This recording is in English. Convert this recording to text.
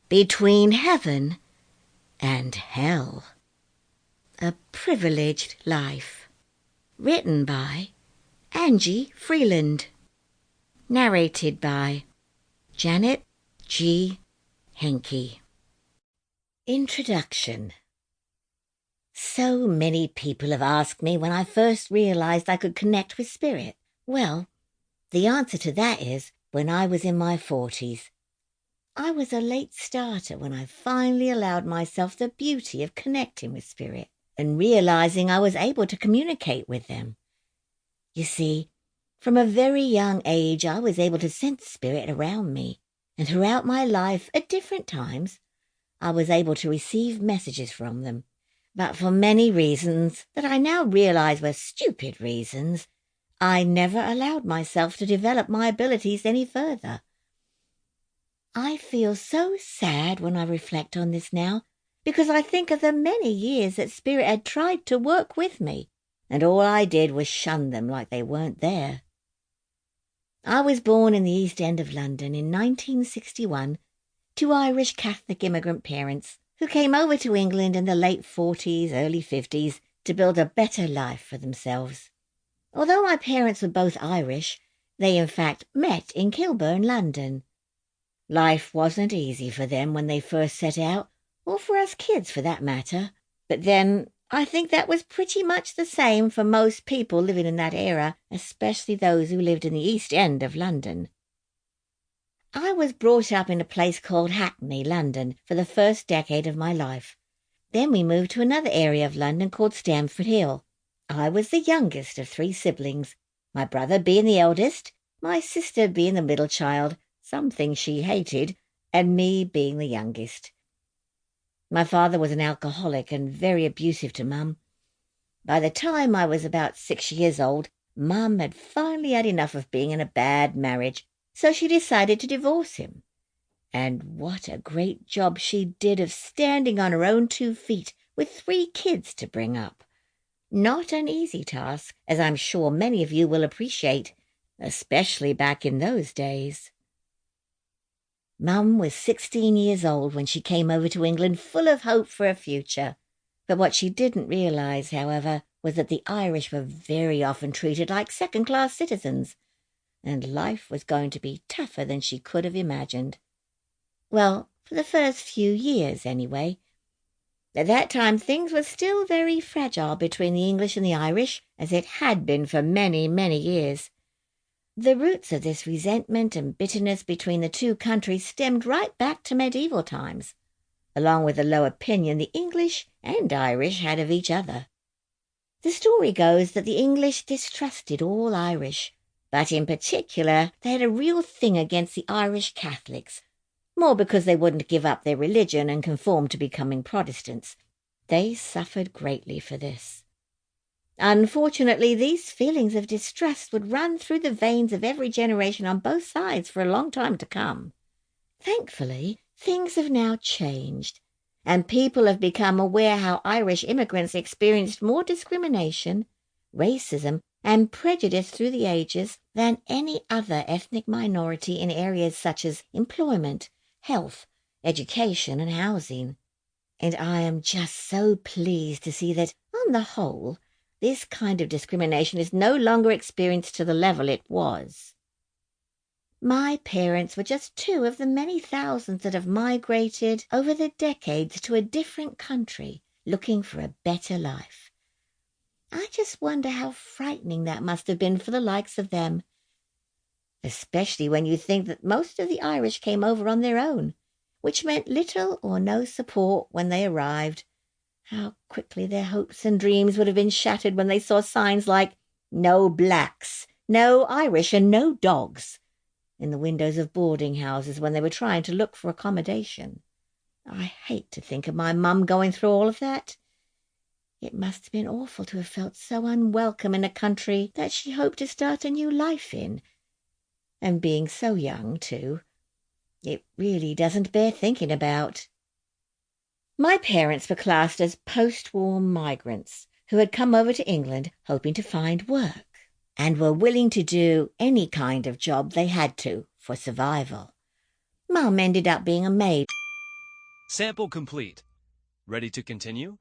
Between Heaven and Hell. A Privileged Life. Written by Angie Freeland. Narrated by Janet G. Henke. Introduction. So many people have asked me when I first realized I could connect with spirit. Well, the answer to that is when I was in my 40s. I was a late starter when I finally allowed myself the beauty of connecting with spirit and realizing I was able to communicate with them. You see, from a very young age I was able to sense spirit around me, and throughout my life at different times I was able to receive messages from them. But for many reasons that I now realize were stupid reasons, I never allowed myself to develop my abilities any further. I feel so sad when I reflect on this now, because I think of the many years that spirit had tried to work with me, and all I did was shun them like they weren't there. I was born in the East End of London in 1961 to Irish Catholic immigrant parents who came over to England in the late 40s, early 50s to build a better life for themselves. Although my parents were both Irish, they in fact met in Kilburn, London. Life wasn't easy for them when they first set out, or for us kids for that matter. But then, I think that was pretty much the same for most people living in that era, especially those who lived in the East End of London. I was brought up in a place called Hackney, London, for the first decade of my life. Then we moved to another area of London called Stamford Hill. I was the youngest of 3 siblings, my brother being the eldest, my sister being the middle child, something she hated, and me being the youngest. My father was an alcoholic and very abusive to Mum. By the time I was about 6 years old, Mum had finally had enough of being in a bad marriage, so she decided to divorce him. And what a great job she did of standing on her own 2 feet with 3 kids to bring up. Not an easy task, as I'm sure many of you will appreciate, especially back in those days. Mum was 16 years old when she came over to England full of hope for a future. But what she didn't realise, however, was that the Irish were very often treated like second-class citizens, and life was going to be tougher than she could have imagined. Well, for the first few years, anyway. At that time things were still very fragile between the English and the Irish, as it had been for many, many years. The roots of this resentment and bitterness between the 2 countries stemmed right back to medieval times, along with the low opinion the English and Irish had of each other. The story goes that the English distrusted all Irish, but in particular they had a real thing against the Irish Catholics, more because they wouldn't give up their religion and conform to becoming Protestants. They suffered greatly for this. Unfortunately, these feelings of distrust would run through the veins of every generation on both sides for a long time to come. Thankfully, things have now changed, and people have become aware how Irish immigrants experienced more discrimination, racism, and prejudice through the ages than any other ethnic minority in areas such as employment, health, education, and housing. And I am just so pleased to see that, on the whole, this kind of discrimination is no longer experienced to the level it was. My parents were just 2 of the many thousands that have migrated over the decades to a different country, looking for a better life. I just wonder how frightening that must have been for the likes of them, especially when you think that most of the Irish came over on their own, which meant little or no support when they arrived. How quickly their hopes and dreams would have been shattered when they saw signs like "No blacks," "No Irish," and "No dogs" in the windows of boarding houses when they were trying to look for accommodation. I hate to think of my mum going through all of that. It must have been awful to have felt so unwelcome in a country that she hoped to start a new life in. And being so young, too. It really doesn't bear thinking about. My parents were classed as post-war migrants who had come over to England hoping to find work and were willing to do any kind of job they had to for survival. Mum ended up being a maid. Sample complete. Ready to continue?